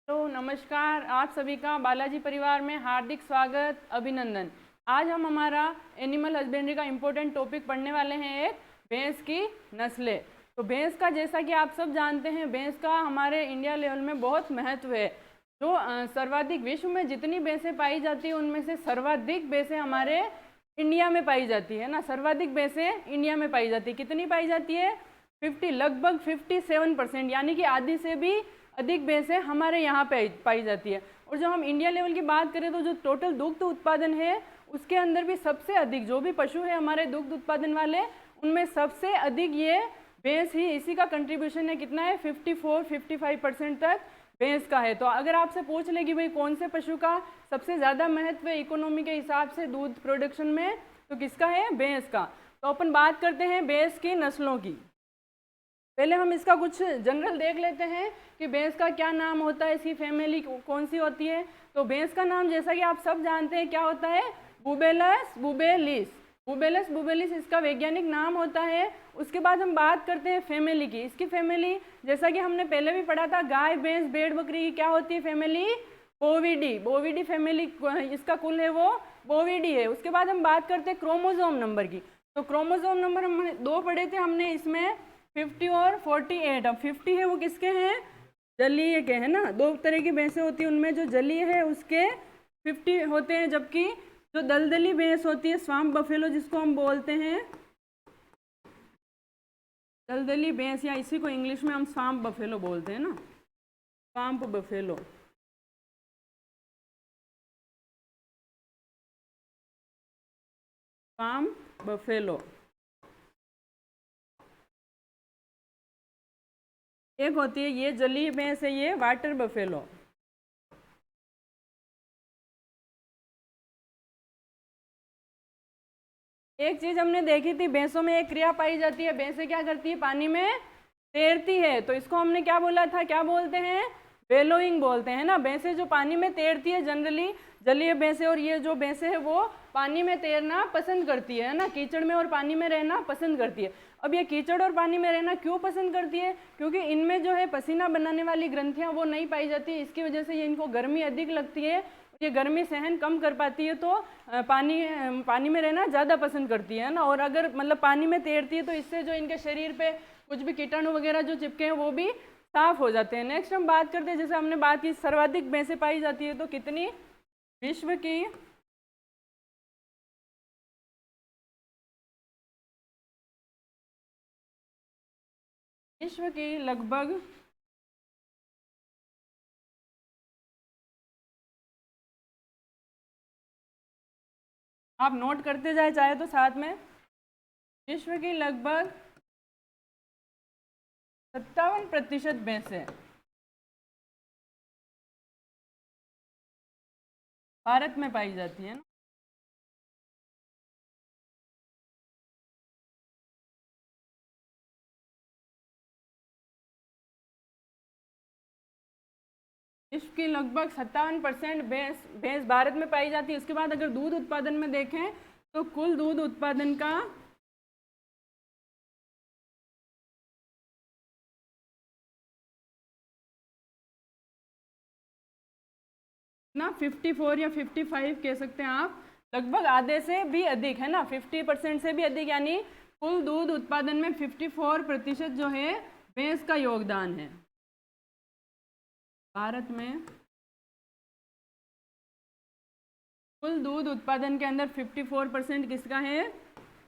तो नमस्कार, आप सभी का बालाजी परिवार में हार्दिक स्वागत, अभिनंदन। आज हम हमारा एनिमल हस्बेंड्री का इम्पोर्टेंट टॉपिक पढ़ने वाले हैं, एक भैंस की नस्लें। तो भैंस का जैसा कि आप सब जानते हैं, भैंस का हमारे इंडिया लेवल में बहुत महत्व है। जो सर्वाधिक विश्व में जितनी भैंसें पाई जाती है उनमें से सर्वाधिक भैंसें हमारे इंडिया में पाई जाती है ना। सर्वाधिक भैंसें इंडिया में पाई जाती है। कितनी पाई जाती है? 50, लगभग 57%, यानी कि आधी से भी अधिक भैंसें हमारे यहाँ पे पाई जाती है। और जब हम इंडिया लेवल की बात करें तो जो टोटल दुग्ध उत्पादन है उसके अंदर भी सबसे अधिक जो भी पशु है हमारे दुग्ध उत्पादन वाले, उनमें सबसे अधिक ये भैंस ही, इसी का कंट्रीब्यूशन है। कितना है? 54-55% तक भैंस का है। तो अगर आपसे पूछ ले कि भाई कौन से पशु का सबसे ज़्यादा महत्व है इकोनॉमी के हिसाब से दूध प्रोडक्शन में, तो किसका है? भैंस का। तो अपन बात करते हैं भैंस की नस्लों की। पहले हम इसका कुछ जनरल देख लेते हैं कि भैंस का क्या नाम होता है, इसकी फैमिली कौन सी होती है। तो भैंस का नाम जैसा कि आप सब जानते हैं क्या होता है? बुबेलस बुबेलिस। बुबेलस बुबेलिस इसका वैज्ञानिक नाम होता है। उसके बाद हम बात करते हैं फैमिली की। इसकी फैमिली जैसा कि हमने पहले भी पढ़ा था, गाय भैंस भेड़ बकरी की क्या होती है फैमिली? बोविडी। बोविडी फैमिली इसका कुल है वो बोविडी है। उसके बाद हम बात करते हैं क्रोमोजोम नंबर की। तो क्रोमोजोम नंबर हमने 2 पढ़े थे हमने, इसमें 50 और 48। अब 50 है वो किसके हैं? जलीय के, है ना। 2 तरह की भैंसें होती हैं, उनमें जो जलीय है उसके 50 होते हैं, जबकि जो दलदली भैंस होती है, स्वाम्प बफेलो जिसको हम बोलते हैं, दलदली भैंस, या इसी को इंग्लिश में हम स्वाम्प बफेलो बोलते हैं ना, स्वाम्प बफेलो। Swamp buffalo. एक होती है ये जलीय भैंस है, ये वाटर बफेलो। एक चीज हमने देखी थी, भैंसों में एक क्रिया पाई जाती है, भैंसें क्या करती है? पानी में तैरती है। तो इसको हमने क्या बोला था? क्या बोलते हैं? वेलोइंग बोलते हैं ना। भैंसें जो पानी में तैरती है, जनरली जलीय भैंसें, और ये जो भैंसें है वो पानी में तैरना पसंद करती है ना, कीचड़ में और पानी में रहना पसंद करती है। अब ये कीचड़ और पानी में रहना क्यों पसंद करती है? क्योंकि इनमें जो है पसीना बनाने वाली ग्रंथियां वो नहीं पाई जाती, इसकी वजह से ये इनको गर्मी अधिक लगती है, ये गर्मी सहन कम कर पाती है, तो पानी में रहना ज़्यादा पसंद करती है ना। और अगर मतलब पानी में तैरती है तो इससे जो इनके शरीर पे कुछ भी कीटाणु वगैरह जो चिपके हैं वो भी साफ हो जाते हैं। नेक्स्ट हम बात करते हैं, जैसे हमने बात की सर्वाधिक भैंसें पाई जाती है, तो कितनी? विश्व की लगभग आप नोट करते जाए चाहे तो साथ में, विश्व की लगभग 57% भैंसें भारत में पाई जाती है ना। विश्व की लगभग 57% भैंस भैंस भारत में पाई जाती है। उसके बाद अगर दूध उत्पादन में देखें तो कुल दूध उत्पादन का ना 54 या 55 कह सकते हैं आप, लगभग आधे से भी अधिक, है ना, 50% से भी अधिक, यानी कुल दूध उत्पादन में 54% जो है भैंस का योगदान है भारत में। कुल दूध उत्पादन के अंदर 54% किसका है?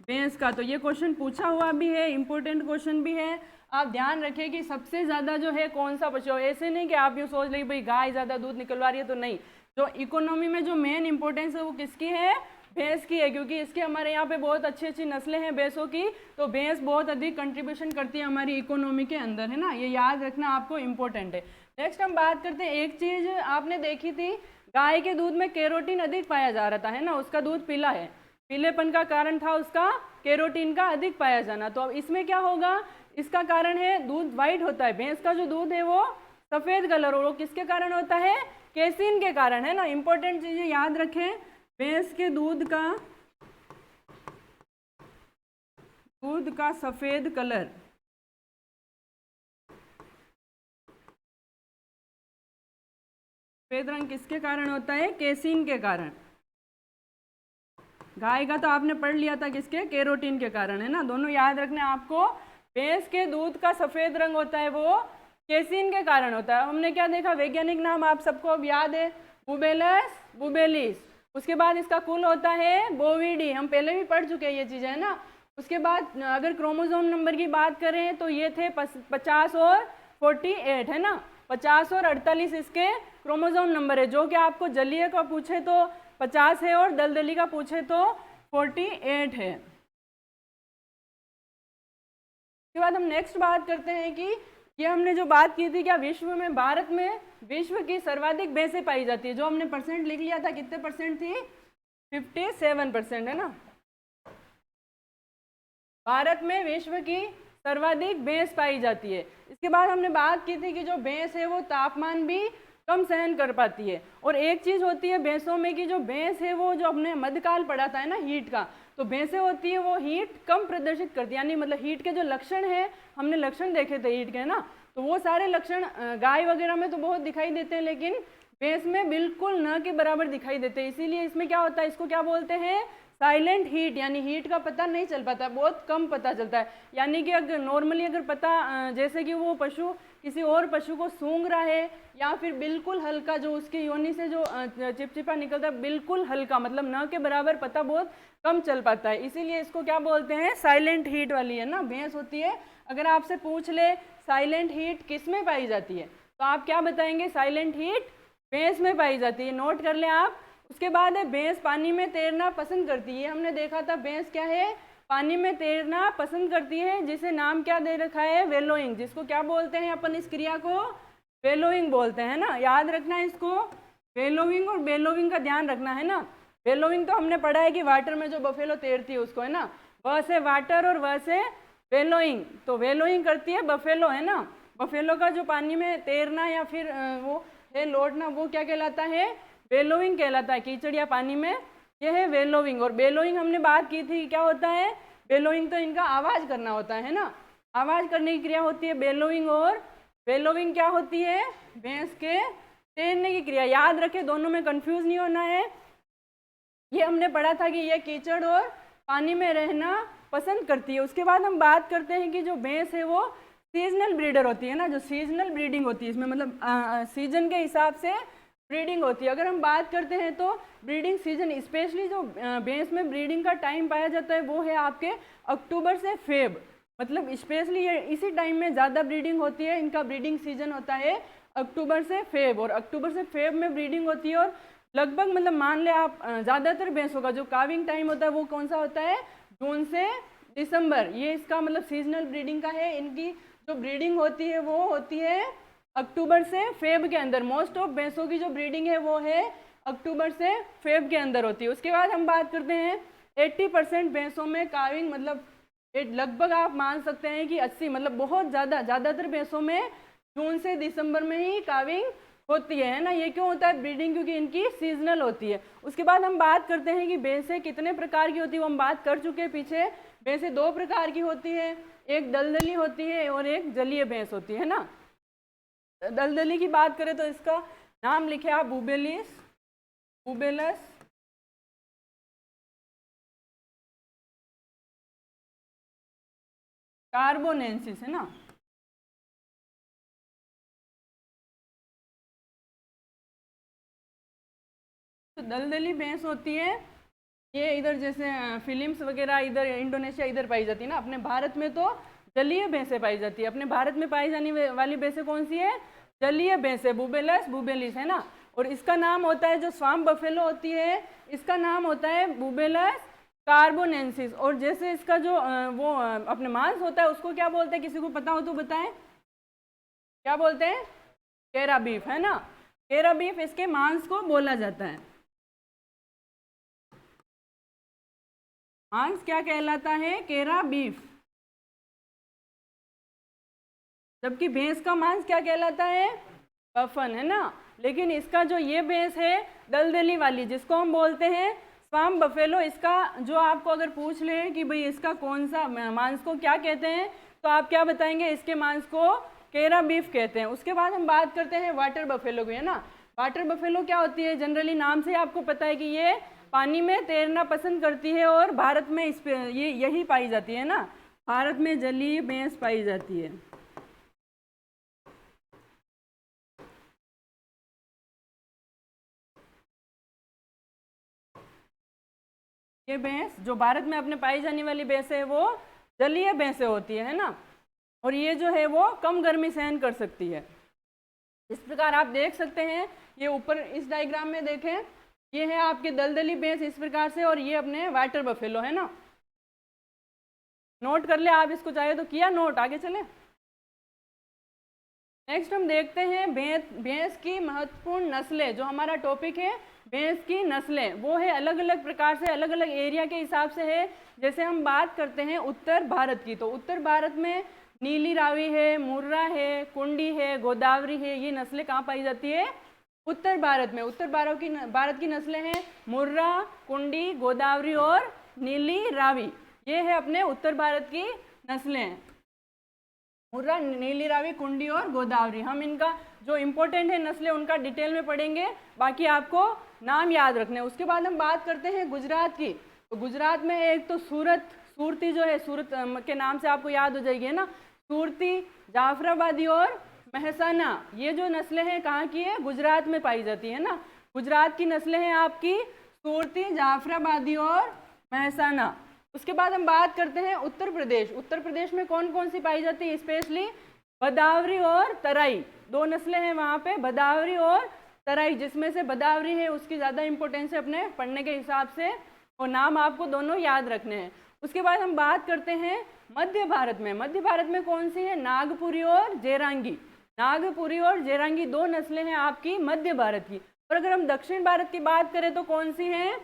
भैंस का। तो ये क्वेश्चन पूछा हुआ भी है, इंपॉर्टेंट क्वेश्चन भी है। आप ध्यान रखें कि सबसे ज़्यादा जो है कौन सा पशु है। ऐसे नहीं कि आप यूँ सोच लें भाई गाय ज़्यादा दूध निकलवा रही है, तो नहीं। जो इकोनॉमी में जो मेन इंपॉर्टेंस है वो किसकी है? भैंस की है, क्योंकि इसके हमारे यहाँ पे बहुत अच्छी अच्छी नस्लें हैं भैंसों की। तो भैंस बहुत अधिक कंट्रीब्यूशन करती है हमारी इकोनॉमी के अंदर, है ना। ये याद रखना आपको इम्पोर्टेंट है। नेक्स्ट हम बात करते हैं, एक चीज़ आपने देखी थी, गाय के दूध में कैरोटीन अधिक पाया जा रहा था, है ना। उसका दूध पीला है, पीलेपन का कारण था उसका कैरोटीन का अधिक पाया जाना। तो अब इसमें क्या होगा? इसका कारण है दूध वाइट होता है, भैंस का जो दूध है वो सफेद कलर, और वो किसके कारण होता है? केसिन के कारण, है ना। इंपॉर्टेंट चीजें याद रखें, भैंस के दूध का सफेद कलर सफेद रंग किसके कारण होता है? केसीन के कारण। गाय का तो आपने पढ़ लिया था, किसके? केरोटीन के कारण, है ना। दोनों याद रखने आपको। भैंस के दूध का सफेद रंग होता है वो केसीन के कारण होता है। हमने क्या देखा? वैज्ञानिक नाम आप सबको अब याद है, बुबेलस बुबेलिस। उसके बाद इसका कुल होता है बोविडी, हम पहले भी पढ़ चुके हैं ये चीज़ें, है ना। उसके बाद अगर क्रोमोसोम नंबर की बात करें तो ये थे 50 और 48, है ना। 50 और 48 इसके क्रोमोसोम नंबर है। जो कि आपको जलीय का पूछे तो 50 है और दलदली का पूछे तो 48 है। उसके बाद हम नेक्स्ट बात करते हैं कि ये हमने जो बात की थी, क्या विश्व में, भारत में विश्व की सर्वाधिक भैंसें पाई जाती है। जो हमने परसेंट लिख लिया था, कितने परसेंट थी? 57%, है ना। भारत में विश्व की सर्वाधिक भैंस पाई जाती है। इसके बाद हमने बात की थी कि जो भैंस है वो तापमान भी कम सहन कर पाती है। और एक चीज़ होती है भैंसों में कि जो भैंस है वो, जो अपने मध्यकाल पढ़ा था, है ना, हीट का, तो भैंसें होती है वो हीट कम प्रदर्शित करती है। यानी मतलब हीट के जो लक्षण है, हमने लक्षण देखे थे हीट के, है ना, तो वो सारे लक्षण गाय वगैरह में तो बहुत दिखाई देते हैं, लेकिन भैंस में बिल्कुल न के बराबर दिखाई देते हैं। इसीलिए इसमें क्या होता है, इसको क्या बोलते हैं? Silent heat. यानी हीट का पता नहीं चल पाता, बहुत कम पता चलता है। यानी कि अगर नॉर्मली अगर पता, जैसे कि वो पशु किसी और पशु को सूंघ रहा है, या फिर बिल्कुल हल्का जो उसकी योनि से जो चिपचिपा निकलता है, बिल्कुल हल्का, मतलब न के बराबर पता बहुत कम चल पाता है। इसीलिए इसको क्या बोलते हैं? साइलेंट हीट वाली, है ना, भैंस होती है। अगर आपसे पूछ ले साइलेंट हीट किस में पाई जाती है, तो आप क्या बताएंगे? साइलेंट हीट भैंस में पाई जाती है, नोट कर लें आप। उसके बाद है भैंस पानी में तैरना पसंद करती है। हमने देखा था भैंस क्या है? पानी में तैरना पसंद करती है, जिसे नाम क्या दे रखा है? वेलोइंग। जिसको क्या बोलते हैं अपन? इस क्रिया को वेलोइंग बोलते हैं, ना। याद रखना है इसको, वेलोइंग और बेलोइंग का ध्यान रखना है, ना। वेलोइंग तो हमने पढ़ा है कि वाटर में जो बफेलो तैरती है उसको, है ना, वह से वाटर और वह से वेलोइंग। तो वेलोइंग करती है बफेलो, है ना। बफेलो का जो पानी में तैरना या फिर वो है लौटना, वो क्या कहलाता है? वेलोइंग कहलाता है। कीचड़ या पानी में, यह है वेलोइंग। और बेलोइंग हमने बात की थी, क्या होता है? बेलोइंग तो इनका आवाज करना होता है ना, आवाज करने की क्रिया होती है बेलोइंग। और बेलोइंग क्या होती है? भैंस के तैरने की क्रिया। याद रखें, दोनों में कंफ्यूज नहीं होना है। ये हमने पढ़ा था कि ये कीचड़ और पानी में रहना पसंद करती है। उसके बाद हम बात करते हैं कि जो भैंस है वो सीजनल ब्रीडर होती है, ना। जो सीजनल ब्रीडिंग होती है, इसमें मतलब सीजन के हिसाब से ब्रीडिंग होती है। अगर हम बात करते हैं तो ब्रीडिंग सीजन, स्पेशली जो भैंस में ब्रीडिंग का टाइम पाया जाता है वो है आपके अक्टूबर से फेब। मतलब स्पेशली ये इसी टाइम में ज़्यादा ब्रीडिंग होती है। इनका ब्रीडिंग सीजन होता है अक्टूबर से फेब, और अक्टूबर से फेब में ब्रीडिंग होती है। और लगभग मतलब मान ले आप, ज़्यादातर भैंसों का जो काविंग टाइम होता है वो कौन सा होता है? जून से दिसंबर। ये इसका मतलब सीजनल ब्रीडिंग का है। इनकी जो ब्रीडिंग होती है वो होती है अक्टूबर से फेब के अंदर। मोस्ट ऑफ भैंसों की जो ब्रीडिंग है वो है अक्टूबर से फेब के अंदर होती है। उसके बाद हम बात करते हैं 80% भैंसों में काविंग, मतलब लगभग आप मान सकते हैं कि 80, मतलब बहुत ज़्यादातर भैंसों में जून से दिसंबर में ही काविंग होती है ना। ये क्यों होता है? ब्रीडिंग, क्योंकि इनकी सीजनल होती है। उसके बाद हम बात करते हैं कि भैंसें कितने प्रकार की होती है, वो हम बात कर चुके हैं पीछे। भैंसें 2 प्रकार की होती है, एक दलदली होती है और एक जलीय भैंस होती है ना। दलदली की बात करें तो इसका नाम लिखे आप बुबेलिस, बुबेलस, कार्बोनेंसिस, है ना। तो दलदली भैंस होती है, ये इधर जैसे फिलिम्स वगैरह इधर इंडोनेशिया इधर पाई जाती है ना। अपने भारत में तो जलीय भैंसें पाई जाती है। अपने भारत में पाई जाने वाली भैंसें कौन सी है? जलीय भैंसें, बुबेलस बुबेलिस, है ना। और इसका नाम होता है, जो स्वाम बफेलो होती है, इसका नाम होता है बुबेलस कार्बोनेंसिस। और जैसे इसका जो वो अपने मांस होता है उसको क्या बोलते हैं? किसी को पता हो तो बताएं, क्या बोलते हैं? केरा बीफ, है ना। केरा बीफ इसके मांस को बोला जाता है। मांस क्या कहलाता है? केरा बीफ। जबकि भैंस का मांस क्या कहलाता है? बफन, है ना। लेकिन इसका जो ये भैंस है दलदली वाली, जिसको हम बोलते हैं स्वाम बफेलो, इसका जो आपको अगर पूछ ले कि भाई इसका कौन सा मांस को क्या कहते हैं, तो आप क्या बताएंगे? इसके मांस को केरा बीफ कहते हैं। उसके बाद हम बात करते हैं वाटर बफेलो की, है ना। वाटर बफेलो क्या होती है? जनरली नाम से आपको पता है कि ये पानी में तैरना पसंद करती है और भारत में इस पे ये यही पाई जाती है ना, भारत में जलीय भैंस पाई जाती है। ये भैंस जो भारत में अपने पाई जाने वाली भैंस है वो जलीय भैंसें होती है ना, और ये जो है वो कम गर्मी सहन कर सकती है। इस प्रकार आप देख सकते हैं, ये ऊपर इस डायग्राम में देखें, ये है आपके दलदली भैंस इस प्रकार से, और ये अपने वाटर बफेलो है ना। नोट कर ले आप इसको, चाहे तो किया नोट, आगे चले। नेक्स्ट हम देखते हैं भैंस की महत्वपूर्ण नस्लें। जो हमारा टॉपिक है भैंस की नस्लें, वो है अलग अलग प्रकार से, अलग अलग एरिया के हिसाब से है। जैसे हम बात करते हैं उत्तर भारत की, तो उत्तर भारत में नीली रावी है, मुर्रा है, कुंडी है, गोदावरी है, ये नस्लें कहाँ पाई जाती है? उत्तर भारत में। उत्तर भारत की नस्लें हैं मुर्रा, कुंडी, गोदावरी और नीली रावी, ये है अपने उत्तर भारत की नस्लें। मुर्रा, नीली रावी, कुंडी और गोदावरी। हम इनका जो इम्पोर्टेंट है नस्लें उनका डिटेल में पढ़ेंगे, बाकी आपको नाम याद रखने। उसके बाद हम बात करते हैं गुजरात की। तो गुजरात में एक तो सूरती जो है, सूरत के नाम से आपको याद हो जाएगी है ना, सूरती, जाफराबादी और महसाना, ये जो नस्लें हैं कहाँ की है? गुजरात में पाई जाती है ना। गुजरात की नस्लें हैं आपकी सूरती, जाफराबादी और महसाना। उसके बाद हम बात करते हैं उत्तर प्रदेश। उत्तर प्रदेश में कौन कौन सी पाई जाती है? स्पेशली भदावरी और तराई, दो नस्लें हैं वहाँ पे, भदावरी और तराई, जिसमें से भदावरी है उसकी ज़्यादा इंपॉर्टेंस है अपने पढ़ने के हिसाब से, और नाम आपको दोनों याद रखने हैं। उसके बाद हम बात करते हैं मध्य भारत में। मध्य भारत में कौन सी है? नागपुरी और जेरांगी। नागपुरी और जेरांगी दो नस्लें हैं आपकी मध्य भारत की। और अगर हम दक्षिण भारत की बात करें तो कौन सी है?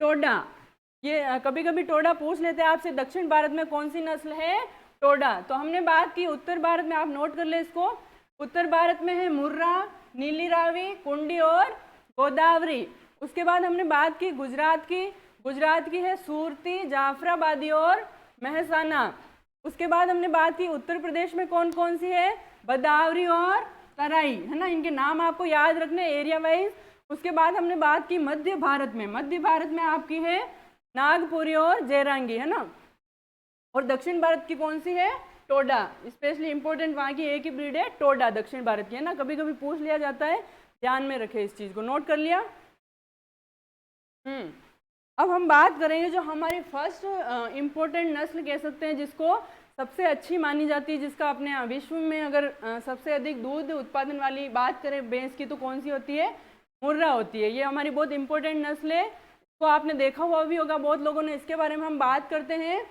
टोडा। ये कभी कभी टोडा पूछ लेते हैं आपसे, दक्षिण भारत में कौन सी नस्ल है? टोडा। तो हमने बात की उत्तर भारत में, आप नोट कर ले इसको। उत्तर भारत में है मुर्रा, नीली रावी, कुंडी और गोदावरी। उसके बाद हमने बात की गुजरात की। गुजरात की है सूरती, जाफराबादी और महसाना। उसके बाद हमने बात की उत्तर प्रदेश में कौन कौन सी है? भदावरी और तराई, है ना। इनके नाम आपको याद रखने एरिया वाइज। उसके बाद हमने बात की मध्य भारत में। मध्य भारत में आपकी है नागपुरी और जेरांगी, है ना। और दक्षिण भारत की कौन सी है? टोडा। स्पेशली इंपॉर्टेंट वहाँ की एक ही ब्रीड है टोडा, दक्षिण भारत की, है ना। कभी कभी पूछ लिया जाता है, ध्यान में रखे इस चीज़ को, नोट कर लिया। अब हम बात करेंगे जो हमारी फर्स्ट इम्पोर्टेंट नस्ल कह सकते हैं, जिसको सबसे अच्छी मानी जाती है, जिसका अपने विश्व में अगर सबसे अधिक दूध उत्पादन वाली बात करें भैंस की, तो कौन सी होती है? मुर्रा होती है। ये हमारी बहुत इंपॉर्टेंट नस्ल है, तो आपने देखा हुआ भी होगा बहुत लोगों ने। इसके बारे में हम बात करते हैं।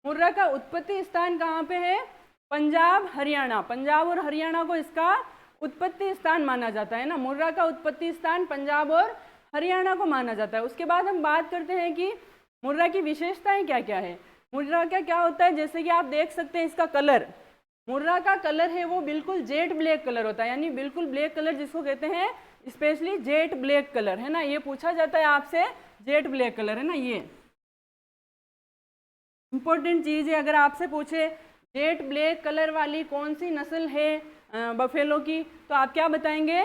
मुर्रा का उत्पत्ति स्थान कहाँ पे है? पंजाब, हरियाणा। पंजाब और हरियाणा को इसका उत्पत्ति स्थान माना जाता है ना। मुर्रा का उत्पत्ति स्थान पंजाब और हरियाणा को माना जाता है। उसके बाद हम बात करते हैं कि मुर्रा की विशेषताएं क्या क्या है। मुर्रा का क्या होता है? जैसे कि आप देख सकते हैं इसका कलर, मुर्रा का कलर है वो बिल्कुल जेट ब्लैक कलर होता है, यानी बिल्कुल ब्लैक कलर जिसको कहते हैं स्पेशली जेट ब्लैक कलर, है ना। ये पूछा जाता है आपसे, जेट ब्लैक कलर, है ना। ये इंपॉर्टेंट चीज़ है। अगर आपसे पूछे जेट ब्लैक कलर वाली कौन सी नस्ल है बफेलो की, तो आप क्या बताएंगे?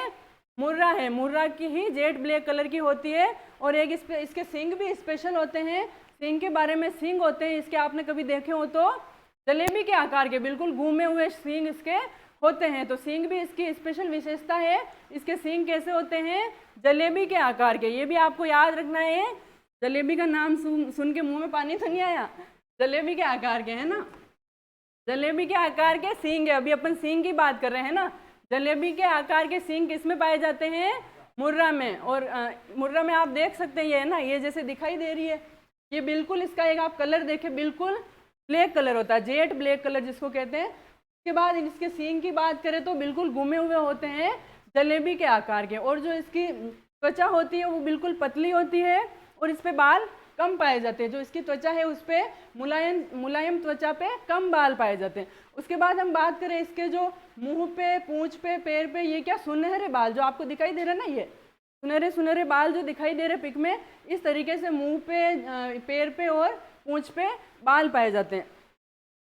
मुर्रा है। मुर्रा की ही जेट ब्लैक कलर की होती है। और एक इसके सींग भी स्पेशल होते हैं। सींग के बारे में, सींग होते हैं इसके, आपने कभी देखे हो तो जलेबी के आकार के, बिल्कुल घूमे हुए सींग इसके होते हैं। तो सींग भी इसकी स्पेशल विशेषता है। इसके सींग कैसे होते हैं? जलेबी के आकार के। ये भी आपको याद रखना है। जलेबी का नाम सुन के मुंह में पानी तो नहीं आया? जलेबी के आकार के, है ना। जलेबी के आकार के सींग है। अभी अपन सींग की बात कर रहे हैं ना। जलेबी के आकार के सींग किस में पाए जाते हैं? मुर्रा में। और मुर्रा में आप देख सकते हैं, ये है ना, ये जैसे दिखाई दे रही है, ये बिल्कुल इसका एक आप कलर देखें, बिल्कुल ब्लैक कलर होता है, जेट ब्लैक कलर जिसको कहते हैं। उसके बाद इसके सींग की बात करें तो बिल्कुल घूमे हुए होते हैं, जलेबी के आकार के। और जो इसकी त्वचा होती है वो बिल्कुल पतली होती है और इस पे बाल कम पाए जाते हैं। जो इसकी त्वचा है उस पर मुलायम त्वचा पे कम बाल पाए जाते हैं। उसके बाद हम बात करें इसके जो मुंह पे, पूंछ पे, पैर पे, ये क्या सुनहरे बाल जो आपको दिखाई दे रहे हैं ना, ये सुनहरे सुनहरे बाल जो दिखाई दे रहे पिक में, इस तरीके से मुंह पे, पैर पे और पूंछ पे बाल पाए जाते हैं।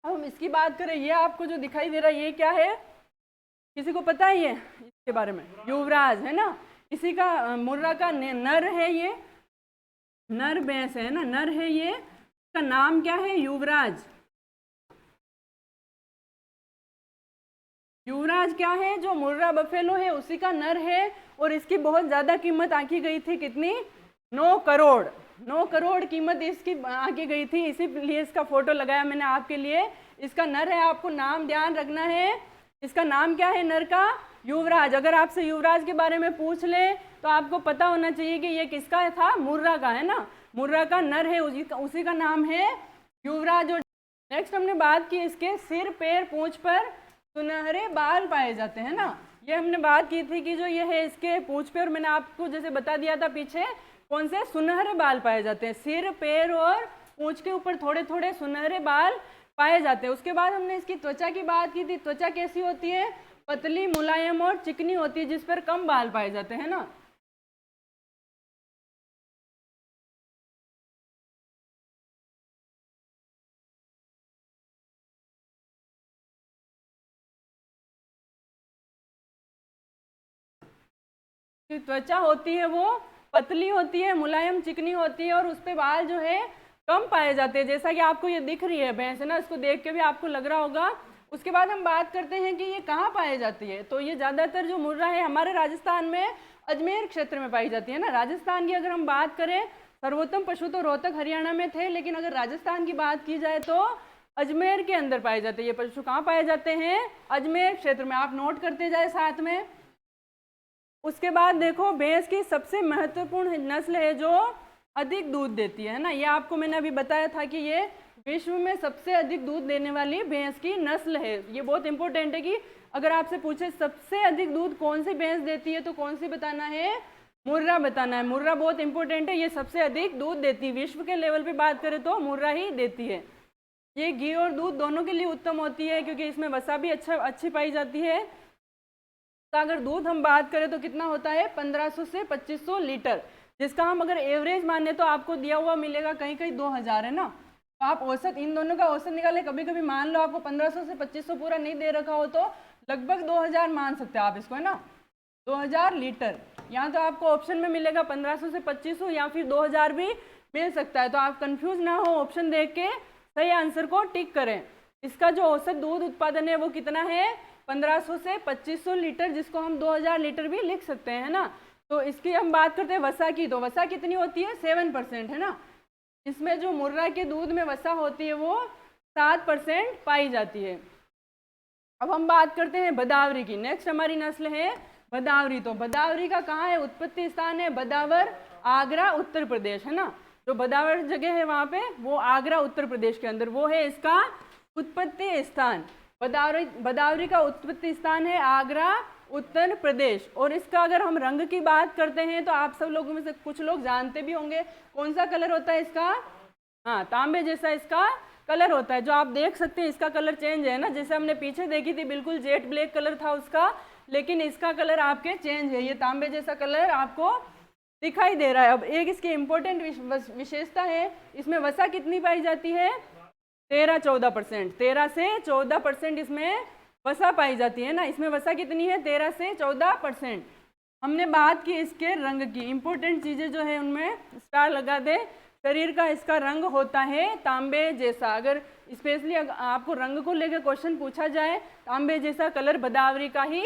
अब हम इसकी बात करें, ये आपको जो दिखाई दे रहा है ये क्या है? किसी को पता है ये इसके बारे में? युवराज, है ना। इसी का मुर्रा का नर है, ये नर भैंस है ना, नर है ये, इसका नाम क्या है? युवराज। युवराज क्या है? जो मुर्रा बफेलो है उसी का नर है, और इसकी बहुत ज्यादा कीमत आंकी गई थी, कितनी? 9 करोड़। 9 करोड़ कीमत इसकी आंकी गई थी, इसीलिए इसका फोटो लगाया मैंने आपके लिए। इसका नर है, आपको नाम ध्यान रखना है। इसका नाम क्या है नर का? युवराज। अगर आपसे युवराज के बारे में पूछ ले तो आपको पता होना चाहिए कि ये किसका था? मुर्रा का है ना, मुर्रा का नर है, उसी का नाम है युवराज। और नेक्स्ट हमने बात की इसके सिर, पैर, पूंछ पर सुनहरे बाल पाए जाते हैं ना। ये हमने बात की थी कि जो ये है इसके पूंछ पे, और मैंने आपको जैसे बता दिया था पीछे, कौन से सुनहरे बाल पाए जाते हैं? सिर, पैर और पूंछ के ऊपर थोड़े थोड़े सुनहरे बाल पाए जाते हैं। उसके बाद हमने इसकी त्वचा की बात की थी। त्वचा कैसी होती है? पतली, मुलायम और चिकनी होती है, जिस पर कम बाल पाए जाते हैं ना। त्वचा होती है वो पतली होती है, मुलायम, चिकनी होती है, और उस पे बाल जो है कम पाए जाते हैं, जैसा कि आपको ये दिख रही है भैंस है ना, इसको देख के भी आपको लग रहा होगा। उसके बाद हम बात करते हैं कि ये कहाँ पाई जाती है। तो ये ज़्यादातर जो मुर्रा है हमारे राजस्थान में अजमेर क्षेत्र में पाई जाती है ना। राजस्थान की अगर हम बात करें, सर्वोत्तम पशु तो रोहतक हरियाणा में थे, लेकिन अगर राजस्थान की बात की जाए तो अजमेर के अंदर पाए जाते हैं। ये पशु कहाँ पाए जाते हैं? अजमेर क्षेत्र में। आप नोट करते जाए साथ में। उसके बाद देखो, भैंस की सबसे महत्वपूर्ण नस्ल है जो अधिक दूध देती है ना। ये आपको मैंने अभी बताया था कि ये विश्व में सबसे अधिक दूध देने वाली भैंस की नस्ल है। ये बहुत इंपॉर्टेंट है कि अगर आपसे पूछे सबसे अधिक दूध कौन सी भैंस देती है तो कौन सी बताना है? मुर्रा बताना है। मुर्रा बहुत इंपॉर्टेंट है, ये सबसे अधिक दूध देती है। विश्व के लेवल पे बात करें तो मुर्रा ही देती है। ये घी और दूध दोनों के लिए उत्तम होती है, क्योंकि इसमें वसा भी अच्छी पाई जाती है। तो अगर दूध हम बात करें तो कितना होता है? 1500 से 2500 लीटर, जिसका हम अगर एवरेज माने तो आपको दिया हुआ मिलेगा कहीं कहीं 2000 है ना। तो आप औसत इन दोनों का औसत निकाले। कभी कभी मान लो आपको 1500 से 2500 पूरा नहीं दे रखा हो तो लगभग 2000 मान सकते हैं आप इसको, है ना, 2000 लीटर। यहाँ तो आपको ऑप्शन में मिलेगा 1500 से 2500 या फिर 2000 भी मिल सकता है। तो आप कंफ्यूज ना हो, ऑप्शन देख के सही आंसर को टिक करें। इसका जो औसत दूध उत्पादन है वो कितना है? 1500 से 2500 लीटर, जिसको हम 2000 लीटर भी लिख सकते हैं ना। तो इसकी हम बात करते हैं वसा की, तो वसा कितनी होती है? 7% है ना। इसमें जो मुर्रा के दूध में वसा होती है वो 7% पाई जाती है। अब हम बात करते हैं बदावरी की। नेक्स्ट हमारी नस्ल है बदावरी। तो बदावरी का कहाँ है उत्पत्ति स्थान? है बदावर, आगरा, उत्तर प्रदेश, है ना। जो बदावर जगह है वहाँ पे, वो आगरा उत्तर प्रदेश के अंदर, वो है इसका उत्पत्ति स्थान। बदावरी का उत्पत्ति स्थान है आगरा, उत्तर प्रदेश। और इसका अगर हम रंग की बात करते हैं तो आप सब लोगों में से कुछ लोग जानते भी होंगे कौन सा कलर होता है इसका? हाँ, तांबे जैसा इसका कलर होता है। जो आप देख सकते हैं इसका कलर चेंज है ना, जैसे हमने पीछे देखी थी बिल्कुल जेट ब्लैक कलर था उसका, लेकिन इसका कलर आपके चेंज है, ये तांबे जैसा कलर आपको दिखाई दे रहा है। अब एक इसकी इंपॉर्टेंट विशेषता है, इसमें वसा कितनी पाई जाती है? 13-14%, 13 से 14% इसमें वसा पाई जाती है ना। इसमें वसा कितनी है? 13 से 14%। हमने बात की इसके रंग की, इंपॉर्टेंट चीजें जो है उनमें स्टार लगा दे। शरीर का इसका रंग होता है तांबे जैसा। अगर स्पेशली आपको रंग को लेकर क्वेश्चन पूछा जाए, तांबे जैसा कलर बदावरी का ही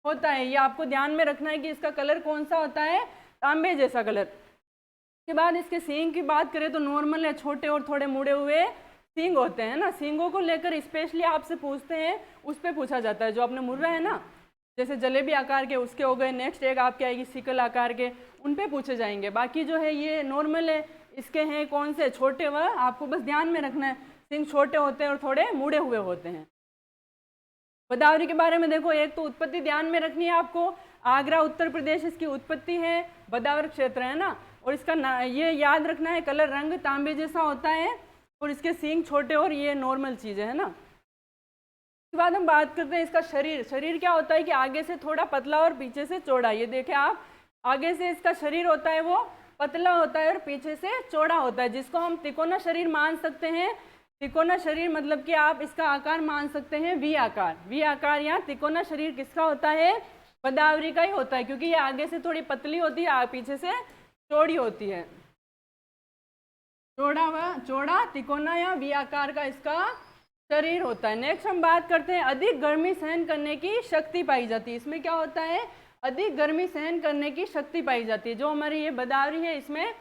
होता है। ये आपको ध्यान में रखना है कि इसका कलर कौन सा होता है? तांबे जैसा कलर। के बाद इसके सींग की बात करें तो नॉर्मल है, छोटे और थोड़े मुड़े हुए सींग होते हैं ना। सींगों को लेकर स्पेशली आपसे पूछते हैं, उस पर पूछा जाता है। जो आपने मुर्रा है ना, जैसे जलेबी आकार के उसके हो गए, नेक्स्ट एक आपके आएगी सिकल आकार के, उन पे पूछे जाएंगे। बाकी जो है ये नॉर्मल है, इसके हैं कौन से? छोटे। वह आपको बस ध्यान में रखना है, सींग छोटे होते हैं और थोड़े मुड़े हुए होते हैं। बदावरी के बारे में देखो, एक तो उत्पत्ति ध्यान में रखनी है आपको, आगरा उत्तर प्रदेश इसकी उत्पत्ति है, बदावर क्षेत्र है ना। और इसका ये याद रखना है, कलर रंग तांबे जैसा होता है और इसके सींग छोटे, और ये नॉर्मल चीज़ है ना। उसके बाद हम बात करते हैं इसका शरीर। शरीर क्या होता है कि आगे से थोड़ा पतला और पीछे से चौड़ा। ये देखें आप, आगे से इसका शरीर होता है वो पतला होता है और पीछे से चौड़ा होता है, जिसको हम तिकोना शरीर मान सकते हैं। तिकोना शरीर मतलब कि आप इसका आकार मान सकते हैं वी आकार। वी आकार या तिकोना शरीर किसका होता है? बदावरी का ही होता है, क्योंकि ये आगे से थोड़ी पतली होती है, पीछे से चौड़ी होती है। चौड़ा तिकोना या वी आकार का इसका शरीर होता है। नेक्स्ट हम बात करते हैं अधिक गर्मी सहन करने की शक्ति पाई जाती है। इसमें क्या होता है, अधिक गर्मी सहन करने की शक्ति पाई जाती है। जो हमारी ये बदावरी है इसमें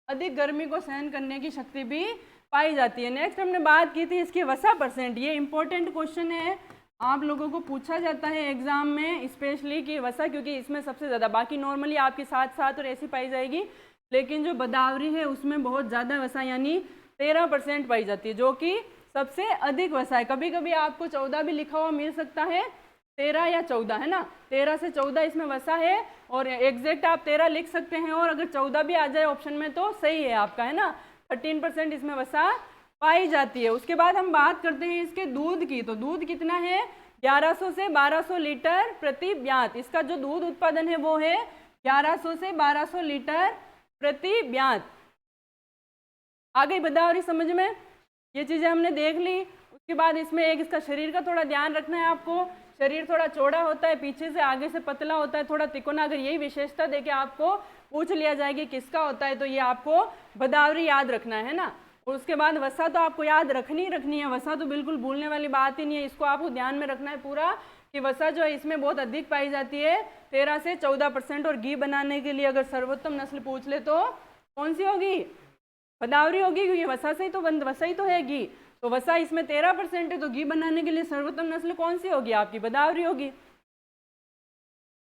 अधिक गर्मी को सहन करने की शक्ति भी पाई जाती है। नेक्स्ट हमने बात की थी इसकी वसा परसेंट। ये इंपॉर्टेंट क्वेश्चन है, आप लोगों को पूछा जाता है एग्जाम में स्पेशली कि वसा, क्योंकि इसमें सबसे ज़्यादा, बाकी नॉर्मली आपकी 7 और ऐसी पाई जाएगी, लेकिन जो बदावरी है उसमें बहुत ज़्यादा वसा यानी 13% पाई जाती है, जो कि सबसे अधिक वसा है। कभी कभी आपको 14 भी लिखा हुआ मिल सकता है, 13 या 14 है ना, 13 से 14 इसमें वसा है, और एग्जैक्ट आप 13 लिख सकते हैं, और अगर 14 भी आ जाए ऑप्शन में तो सही है आपका, है ना। 13% इसमें वसा पाई जाती है। उसके बाद हम बात करते हैं इसके दूध की। तो दूध कितना है, 1100 से 1200 लीटर प्रति ब्यात। इसका जो दूध उत्पादन है वो है 1100 से 1200 लीटर प्रति ब्यात। आ गई बदावरी समझ में, ये चीज़ें हमने देख ली। उसके बाद इसमें एक इसका शरीर का थोड़ा ध्यान रखना है आपको। शरीर थोड़ा चौड़ा होता है, पीछे से आगे से पतला होता है, थोड़ा तिकोना। अगर यही विशेषता देके आपको पूछ लिया जाए कि किसका होता है तो ये आपको बदावरी याद रखना है ना। और उसके बाद वसा तो आपको याद रखनी है, वसा तो बिल्कुल भूलने वाली बात ही नहीं है। इसको आपको ध्यान में रखना है पूरा कि वसा जो है इसमें बहुत अधिक पाई जाती है, 13 से 14%। और घी बनाने के लिए अगर सर्वोत्तम नस्ल पूछ ले तो कौन सी होगी, बदावरी होगी, क्योंकि वसा ही तो है घी। तो वसा इसमें 13% है, तो घी बनाने के लिए सर्वोत्तम नस्ल कौन सी होगी, आपकी बदावरी होगी।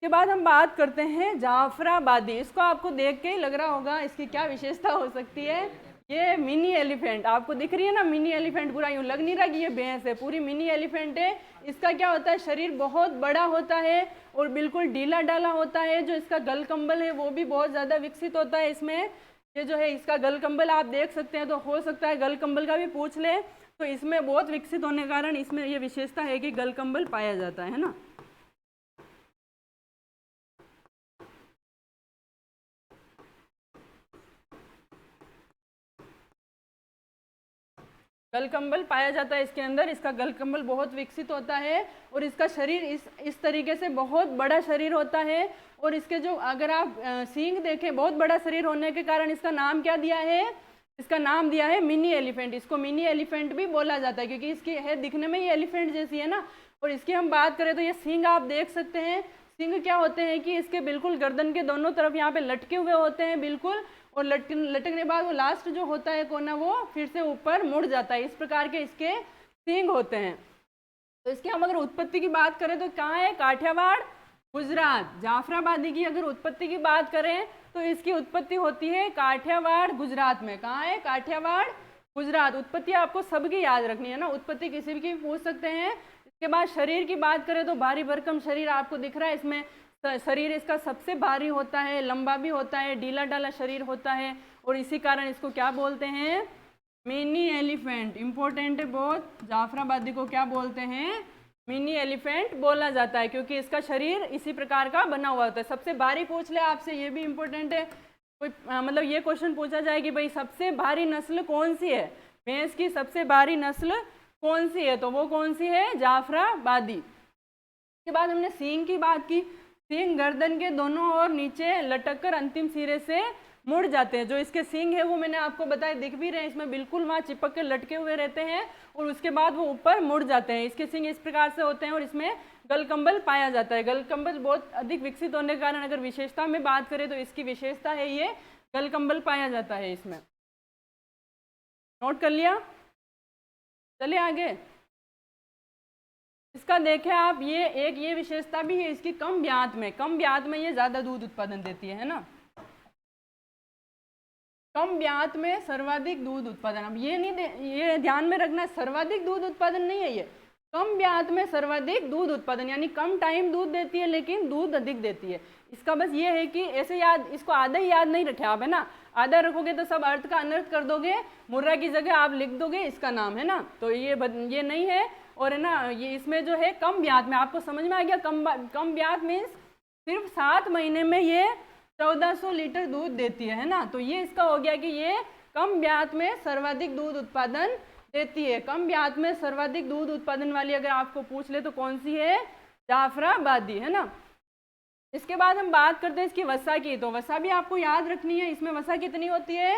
के बाद हम बात करते हैं जाफराबादी। इसको आपको देख के ही लग रहा होगा इसकी क्या विशेषता हो सकती है। ये मिनी एलिफेंट आपको दिख रही है ना, मिनी एलिफेंट, पूरा यूं लग नहीं रहा कि ये भैंस है, पूरी मिनी एलिफेंट है। इसका क्या होता है, शरीर बहुत बड़ा होता है और बिल्कुल ढीला डाला होता है। जो इसका गल कंबल है वो भी बहुत ज़्यादा विकसित होता है। इसमें ये जो है इसका गल कंबल आप देख सकते हैं, तो हो सकता है गल कंबल का भी पूछ ले, तो इसमें बहुत विकसित होने के कारण इसमें ये विशेषता है कि गल कंबल पाया जाता है ना। गल कंबल पाया जाता है इसके अंदर। इसका गल कंबल बहुत विकसित होता है और इसका शरीर इस तरीके से बहुत बड़ा शरीर होता है। और इसके जो अगर आप सींग देखें, बहुत बड़ा शरीर होने के कारण इसका नाम क्या दिया है, इसका नाम दिया है मिनी एलिफेंट। इसको मिनी एलिफेंट भी बोला जाता है क्योंकि इसकी है दिखने में ये एलिफेंट जैसी है ना। और इसकी हम बात करें तो ये सींग आप देख सकते हैं। सींग क्या होते हैं कि इसके बिल्कुल गर्दन के दोनों तरफ यहाँ पे लटके हुए होते हैं बिल्कुल, और लटकने के बाद वो लास्ट जो होता है कोना वो फिर से ऊपर मुड़ जाता है। इस प्रकार के इसके सींग होते हैं। तो इसकी हम अगर उत्पत्ति की बात करें तो कहाँ है, काठियावाड़ गुजरात। जाफराबादी की अगर उत्पत्ति की बात करें तो इसकी उत्पत्ति होती है काठियावाड़ गुजरात में। कहाँ है, काठियावाड़ गुजरात। उत्पत्ति आपको सबकी याद रखनी है ना, उत्पत्ति किसी भी की पूछ सकते हैं। इसके बाद शरीर की बात करें तो भारी भरकम शरीर आपको दिख रहा है। इसमें शरीर इसका सबसे भारी होता है, लंबा भी होता है, ढीला ढाला शरीर होता है, और इसी कारण इसको क्या बोलते हैं, मिनी एलिफेंट। इंपॉर्टेंट है बहुत, जाफराबादी को क्या बोलते हैं, मिनी एलिफेंट बोला जाता है क्योंकि इसका शरीर इसी प्रकार का बना हुआ होता है। सबसे भारी पूछ ले आपसे, ये भी इंपॉर्टेंट है। कोई मतलब ये क्वेश्चन पूछा जाए कि भाई सबसे भारी नस्ल कौन सी है, भैंस की सबसे भारी नस्ल कौन सी है, तो वो कौन सी है, जाफराबादी। इसके बाद हमने सींग की बात की। सींग गर्दन के दोनों ओर नीचे लटक कर अंतिम सिरे से मुड़ जाते हैं। जो इसके सींग है वो मैंने आपको बताया, दिख भी रहे हैं, इसमें बिल्कुल वहाँ चिपक के लटके हुए रहते हैं और उसके बाद वो ऊपर मुड़ जाते हैं। इसके सींग इस प्रकार से होते हैं और इसमें गलकंबल पाया जाता है। गलकंबल बहुत अधिक विकसित होने के कारण अगर विशेषता में बात करें तो इसकी विशेषता है ये गलकंबल पाया जाता है इसमें। नोट कर लिया, चलिए आगे। इसका देखें आप, ये विशेषता भी है इसकी, कम ब्यात में ये ज्यादा दूध उत्पादन देती है ना। कम ब्यात में सर्वाधिक दूध उत्पादन। अब ये ध्यान में रखना है, सर्वाधिक दूध उत्पादन नहीं है, ये कम ब्यात में सर्वाधिक दूध उत्पादन, यानी कम टाइम दूध देती है लेकिन दूध अधिक देती है। इसका बस ये है कि ऐसे याद, इसको आधा ही याद नहीं रखे आप, है ना। आधा रखोगे तो सब अर्थ का अनर्थ कर दोगे, मुर्रा की जगह आप लिख दोगे इसका नाम, है ना। तो ये नहीं है। और है ना, ये इसमें जो है कम ब्यात में, आपको समझ में आ गया, कम ब्यात मीन्स सिर्फ 7 महीने में ये 1400 लीटर दूध देती है ना। तो ये इसका हो गया कि ये कम ब्यात में सर्वाधिक दूध उत्पादन देती है। कम ब्यात में सर्वाधिक दूध उत्पादन वाली अगर आपको पूछ ले तो कौन सी है, जाफराबादी, है ना। इसके बाद हम बात करते हैं इसकी वसा की। तो वसा भी आपको याद रखनी है। इसमें वसा कितनी होती है?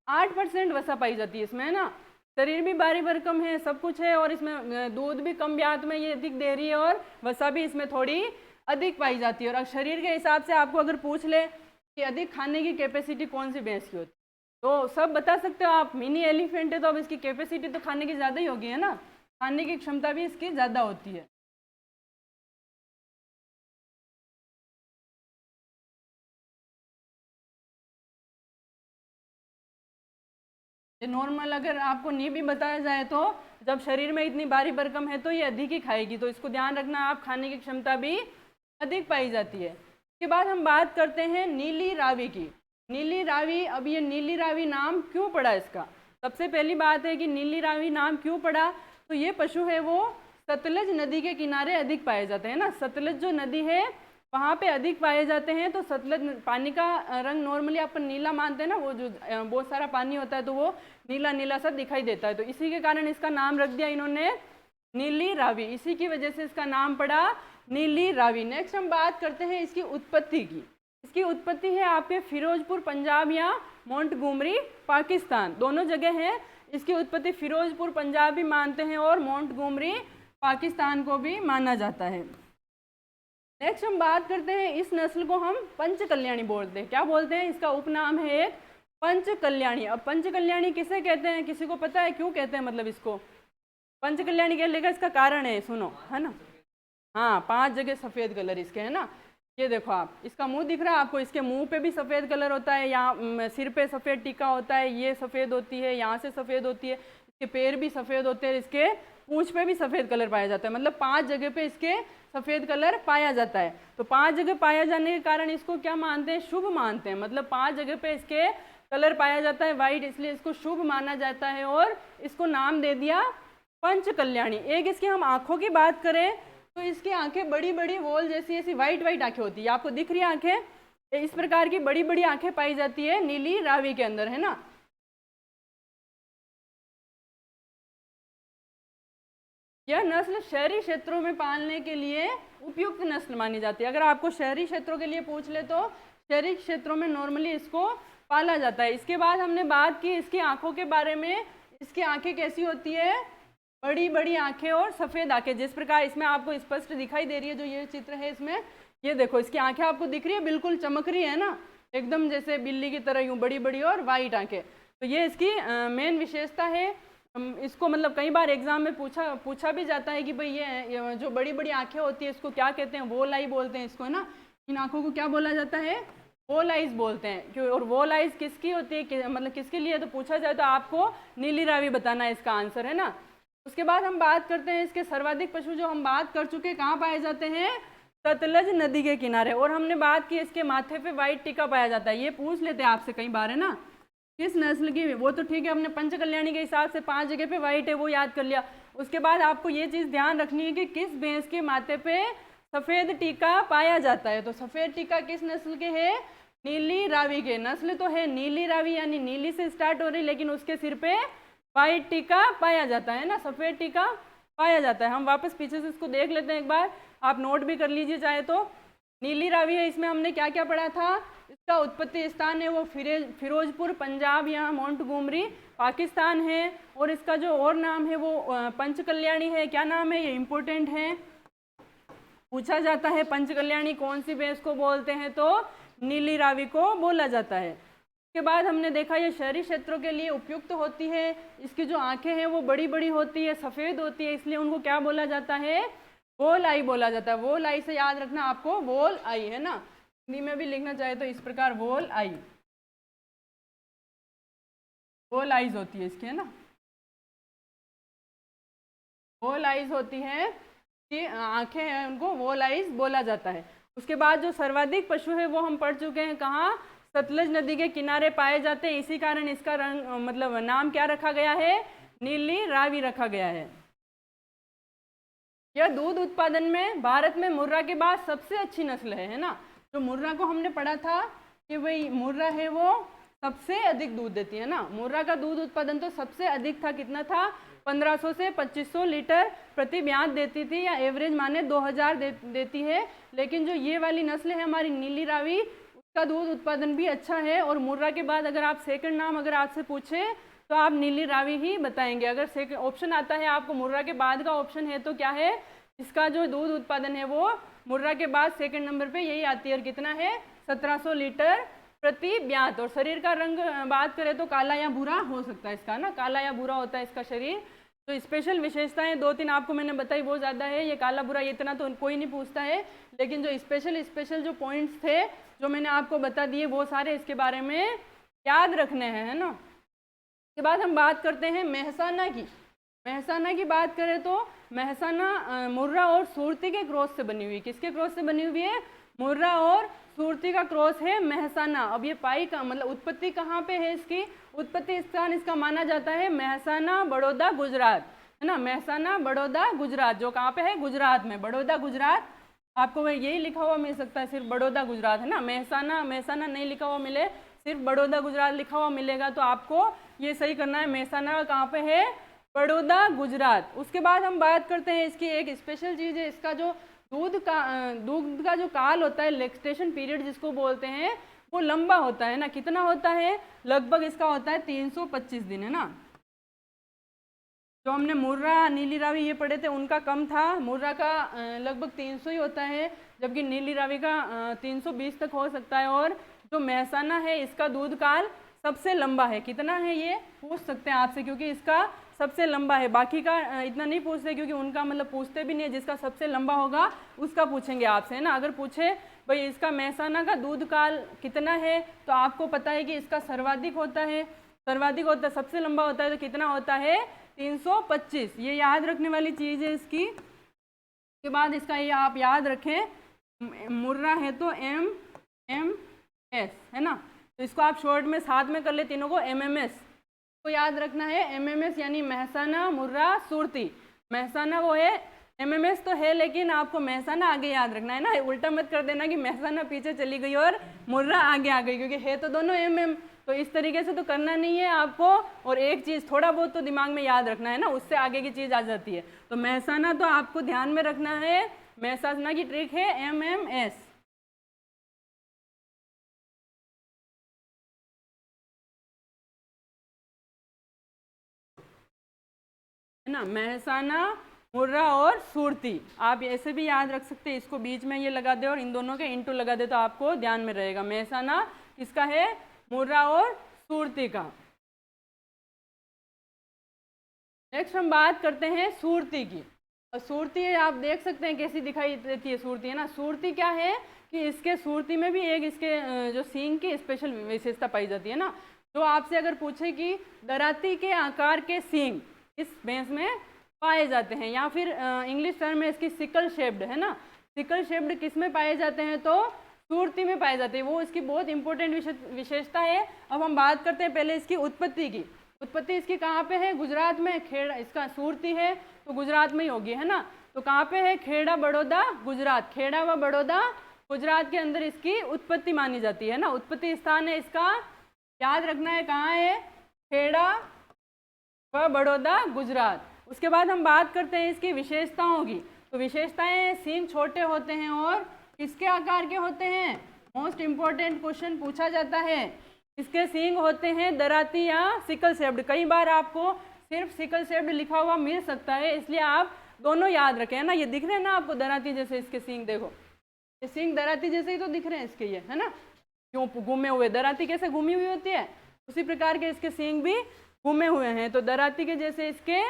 8% वसा पाई जाती है इसमें, है ना। शरीर भी भारी भरकम है, सब कुछ है, और इसमें दूध भी कम ब्यात में ये अधिक दे रही है, और वसा भी इसमें थोड़ी अधिक पाई जाती है। और शरीर के हिसाब से आपको अगर पूछ ले कि अधिक खाने की कैपेसिटी कौन सी भैंस की होती है, तो सब बता सकते हो आप। मिनी एलिफेंट है तो अब इसकी कैपेसिटी तो खाने की ज़्यादा ही होगी, है ना, खाने की क्षमता भी इसकी ज़्यादा होती है। नॉर्मल अगर आपको नहीं भी बताया जाए तो जब शरीर में इतनी भारी भरकम है तो ये अधिक ही खाएगी, तो इसको ध्यान रखना आप, खाने की क्षमता भी अधिक पाई जाती है। उसके बाद हम बात करते हैं नीली रावी की। नीली रावी, अब ये नीली रावी नाम क्यों पड़ा इसका? सबसे पहली बात है कि नीली रावी नाम क्यों पड़ा, तो ये पशु है वो सतलज नदी के किनारे अधिक पाए जाते हैं ना। सतलज जो नदी है वहाँ पे अधिक पाए जाते हैं। तो सतलज पानी का रंग नॉर्मली अपन नीला मानते हैं ना, वो जो बहुत सारा पानी होता है तो वो नीला नीला सा दिखाई देता है, तो इसी के कारण इसका नाम रख दिया इन्होंने नीली रावी। इसी की वजह से इसका नाम पड़ा नीली रावी। नेक्स्ट हम बात करते हैं इसकी उत्पत्ति की। इसकी उत्पत्ति है आपके फिरोजपुर पंजाब या मोंटगोमरी पाकिस्तान, दोनों जगह है। इसकी उत्पत्ति फिरोजपुर पंजाब भी मानते हैं और मोंटगोमरी पाकिस्तान को भी माना जाता है। नेक्स्ट हम बात करते हैं, इस नस्ल को हम पंचकल्याणी बोलते हैं। क्या बोलते हैं? इसका उपनाम है एक पंचकल्याणी। अब पंचकल्याणी किसे कहते हैं, किसी को पता है क्यों कहते हैं? मतलब इसको पंचकल्याणी कहने का इसका कारण है, सुनो, है ना। हाँ, 5 जगह सफ़ेद कलर इसके, है ना। ये देखो आप, इसका मुंह दिख रहा है आपको, इसके मुंह पे भी सफ़ेद कलर होता है, यहाँ सिर पे सफ़ेद टीका होता है, ये सफ़ेद होती है, यहाँ से सफ़ेद होती है, इसके पैर भी सफ़ेद होते हैं, इसके पूंछ पे भी सफ़ेद कलर पाया जाता है। मतलब 5 जगह पे इसके सफ़ेद कलर पाया जाता है। तो 5 जगह पाया जाने के कारण इसको क्या मानते हैं? शुभ मानते हैं। मतलब 5 जगह पे इसके कलर पाया जाता है वाइट, इसलिए इसको शुभ माना जाता है और इसको नाम दे दिया पंचकल्याणी। एक इसकी हम आँखों की बात करें तो इसकी आंखें बड़ी बड़ी वॉल जैसी ऐसी वाइट वाइट आंखें होती है। आपको दिख रही है आंखें? इस प्रकार की बड़ी बड़ी आंखें पाई जाती है नीली रावी के अंदर, है ना। यह नस्ल शहरी क्षेत्रों में पालने के लिए उपयुक्त नस्ल मानी जाती है। अगर आपको शहरी क्षेत्रों के लिए पूछ ले तो शहरी क्षेत्रों में नॉर्मली इसको पाला जाता है। इसके बाद हमने बात की इसकी आंखों के बारे में। इसकी आंखें कैसी होती है? बड़ी बड़ी आंखें और सफ़ेद आंखें, जिस प्रकार इसमें आपको स्पष्ट दिखाई दे रही है। जो ये चित्र है इसमें, ये देखो, इसकी आंखें आपको दिख रही है, बिल्कुल चमक रही है ना, एकदम जैसे बिल्ली की तरह, यूँ बड़ी बड़ी और वाइट आंखें। तो ये इसकी मेन विशेषता है। इसको मतलब कई बार एग्जाम में पूछा भी जाता है कि भाई ये जो बड़ी बड़ी आंखें होती है इसको क्या कहते हैं? वोल आई बोलते हैं इसको, है ना। इन आंखों को क्या बोला जाता है? वोल आइज बोलते हैं। क्यों? और वोल आइज किसकी होती है, मतलब किसके लिए तो पूछा जाए तो आपको नीली रावी बताना है इसका आंसर, है ना। उसके बाद हम बात करते हैं इसके सर्वाधिक पशु, जो हम बात कर चुके, कहाँ पाए जाते हैं? सतलज नदी के किनारे। और हमने बात की इसके माथे पे वाइट टीका पाया जाता है। ये पूछ लेते हैं आपसे कई बार, है ना, किस नस्ल की? वो तो ठीक है, हमने पंचकल्याणी के हिसाब से 5 जगह पे वाइट है वो याद कर लिया। उसके बाद आपको ये चीज़ ध्यान रखनी है कि किस भैंस के माथे पे सफ़ेद टीका पाया जाता है। तो सफ़ेद टीका किस नस्ल के है? नीली रावी के। नस्ल तो है नीली रावी, यानी नीली से स्टार्ट हो रही, लेकिन उसके सिर पे वाइट टीका पाया जाता है ना, सफ़ेद टीका पाया जाता है। हम वापस पीछे से इसको देख लेते हैं एक बार, आप नोट भी कर लीजिए चाहे तो। नीली रावी है, इसमें हमने क्या क्या पढ़ा था? इसका उत्पत्ति स्थान है वो फिरोजपुर पंजाब या मोंटगोमरी पाकिस्तान है। और इसका जो और नाम है वो पंचकल्याणी है। क्या नाम है? ये इम्पोर्टेंट है, पूछा जाता है। पंचकल्याणी कौन सी भैंस को बोलते हैं? तो नीली रावी को बोला जाता है। उसके बाद हमने देखा ये शहरी क्षेत्रों के लिए उपयुक्त होती है। इसकी जो आंखें हैं वो बड़ी बड़ी होती है, सफ़ेद होती है, इसलिए उनको क्या बोला जाता है? वोल आई बोला जाता है। वोल आई से याद रखना आपको, वोल आई, है ना। हिंदी में भी लिखना चाहे तो इस प्रकार वोल आई, वोल आइज होती है इसकी, है ना। वोल आइज होती है कि आंखें हैं उनको वोल आइज बोला जाता है। उसके बाद जो सर्वाधिक पशु है वो हम पढ़ चुके हैं, कहाँ? सतलज नदी के किनारे पाए जाते हैं। इसी कारण इसका रंग मतलब नाम क्या रखा गया है? नीली रावी रखा गया है। यह दूध उत्पादन में भारत में मुर्रा के बाद सबसे अच्छी नस्ल है ना। जो मुर्रा को हमने पढ़ा था कि भाई मुर्रा है वो सबसे अधिक दूध देती है ना। मुर्रा का दूध उत्पादन तो सबसे अधिक था, कितना था? 1500 से 2500 लीटर प्रति ब्यात देती थी, या एवरेज माने 2000 देती है। लेकिन जो ये वाली नस्ल है हमारी नीली रावी, उसका दूध उत्पादन भी अच्छा है। और मुर्रा के बाद अगर आप सेकंड नाम अगर आपसे पूछे तो आप नीली रावी ही बताएंगे। अगर सेकंड ऑप्शन आता है आपको मुर्रा के बाद का ऑप्शन है तो क्या है, इसका जो दूध उत्पादन है वो मुर्रा के बाद सेकंड नंबर पे यही आती है। और कितना है, 1700 लीटर प्रति ब्यात। और शरीर का रंग बात करें तो काला या भूरा हो सकता है इसका ना, काला या भूरा होता है इसका शरीर। तो स्पेशल विशेषताएं 2-3 आपको मैंने बताई वो ज़्यादा है, ये काला भूरा इतना तो कोई नहीं पूछता है, लेकिन जो स्पेशल जो पॉइंट्स थे जो मैंने आपको बता दिए वो सारे इसके बारे में याद रखने हैं, है ना। इसके बाद हम बात करते हैं मेहसाना की। मेहसाना की बात करें तो मेहसाना मुर्रा और सूरती के क्रॉस से बनी हुई। किसके क्रॉस से बनी हुई है, मुर्रा और सूरती का क्रॉस है मेहसाना। अब ये पाई का मतलब उत्पत्ति कहाँ पे है, इसकी उत्पत्ति स्थान इसका माना जाता है मेहसाना बड़ौदा गुजरात, है ना। मेहसाना बड़ौदा गुजरात जो कहाँ पे है, गुजरात में, बड़ौदा गुजरात। आपको यही लिखा हुआ मिल सकता है, सिर्फ बड़ौदा गुजरात, है ना। मेहसाना नहीं लिखा हुआ मिले, सिर्फ बड़ौदा गुजरात लिखा हुआ मिलेगा तो आपको ये सही करना है, मेहसाना कहाँ पे है, बड़ौदा गुजरात। उसके बाद हम बात करते हैं इसकी एक स्पेशल चीज़ है, इसका जो दूध का जो काल होता है, लैक्टेशन पीरियड जिसको बोलते हैं, वो लंबा होता है ना। कितना होता है, लगभग इसका होता है 325 दिन, है ना। जो हमने मुर्रा नीली रावी ये पढ़े थे उनका कम था, मुर्रा का लगभग 300 ही होता है, जबकि नीली रावी का 320 तक हो सकता है। और जो मेहसाना है इसका दूध काल सबसे लंबा है। कितना है ये पूछ सकते हैं आपसे, क्योंकि इसका सबसे लंबा है। बाकी का इतना नहीं पूछते क्योंकि उनका मतलब पूछते भी नहीं है, जिसका सबसे लंबा होगा उसका पूछेंगे आपसे, है ना। अगर पूछे भाई इसका मेहसाना का दूध काल कितना है तो आपको पता है कि इसका सर्वाधिक होता है, सबसे लंबा होता है तो कितना होता है, 325। ये याद रखने वाली चीज़ है इसकी। के बाद इसका ये आप याद रखें, मुर्रा है तो MMS, है ना। तो इसको आप शॉर्ट में साथ में कर ले तीनों को, MMS को याद रखना है। MMS यानी मेहसाना मुर्रा सूरती। मेहसाना वो है, MMS तो है लेकिन आपको मेहसाना आगे याद रखना है ना, उल्टा मत कर देना कि मेहसाना पीछे चली गई और मुर्रा आगे आ गई, क्योंकि है तो दोनों MM। तो इस तरीके से तो करना नहीं है आपको। और एक चीज़ थोड़ा बहुत तो दिमाग में याद रखना है ना, उससे आगे की चीज़ आ जाती है। तो मेहसाना तो आपको ध्यान में रखना है, मेहसाना की ट्रिक है MMS, है ना। मेहसाना मुर्रा और सूरती आप ऐसे भी याद रख सकते हैं, इसको बीच में ये लगा दे और इन दोनों के इंटू लगा दे तो आपको ध्यान में रहेगा। मेहसाना किसका है, मुर्रा और सूरती का। नेक्स्ट हम बात करते हैं सूरती की। और सूरती आप देख सकते हैं कैसी दिखाई देती है सूरती, है ना। सूरती क्या है कि इसके सूरती में भी एक इसके जो सींग की स्पेशल विशेषता पाई जाती है ना। जो आपसे अगर पूछे कि दराती के आकार के सींग इस भैंस में पाए जाते हैं, या फिर इंग्लिश टर्म में इसकी सिकल शेप्ड, है ना। सिकल शेप्ड किस में पाए जाते हैं तो सूरती में पाए जाते हैं, वो इसकी बहुत इंपॉर्टेंट विशेषता है। अब हम बात करते हैं पहले इसकी उत्पत्ति की। उत्पत्ति इसकी कहाँ पे है, गुजरात में। खेड़ा इसका सूरती है तो गुजरात में ही होगी, है ना। तो कहाँ पे है, खेड़ा बड़ौदा गुजरात, खेड़ा व बड़ौदा गुजरात के अंदर इसकी उत्पत्ति मानी जाती है ना। उत्पत्ति स्थान है इसका, याद रखना है कहाँ है, खेड़ा व बड़ौदा गुजरात। उसके बाद हम बात करते हैं इसकी विशेषताओं की। तो विशेषताएं, सींग छोटे होते हैं और किसके आकार के होते हैं, मोस्ट इम्पोर्टेंट क्वेश्चन पूछा जाता है। इसके सींग होते हैं दराती या सिकल शेप्ड। कई बार आपको सिर्फ सिकल शेप्ड लिखा हुआ मिल सकता है, इसलिए आप दोनों याद रखें, है ना। ये दिख रहे हैं ना आपको दराती जैसे इसके सींग, देखो ये सींग दराती जैसे ही तो दिख रहे हैं इसके, ये है ना, क्यों घूमे हुए। दराती कैसे घूमी हुई होती है, उसी प्रकार के इसके सींग भी घूमे हुए हैं, तो दराती के जैसे इसके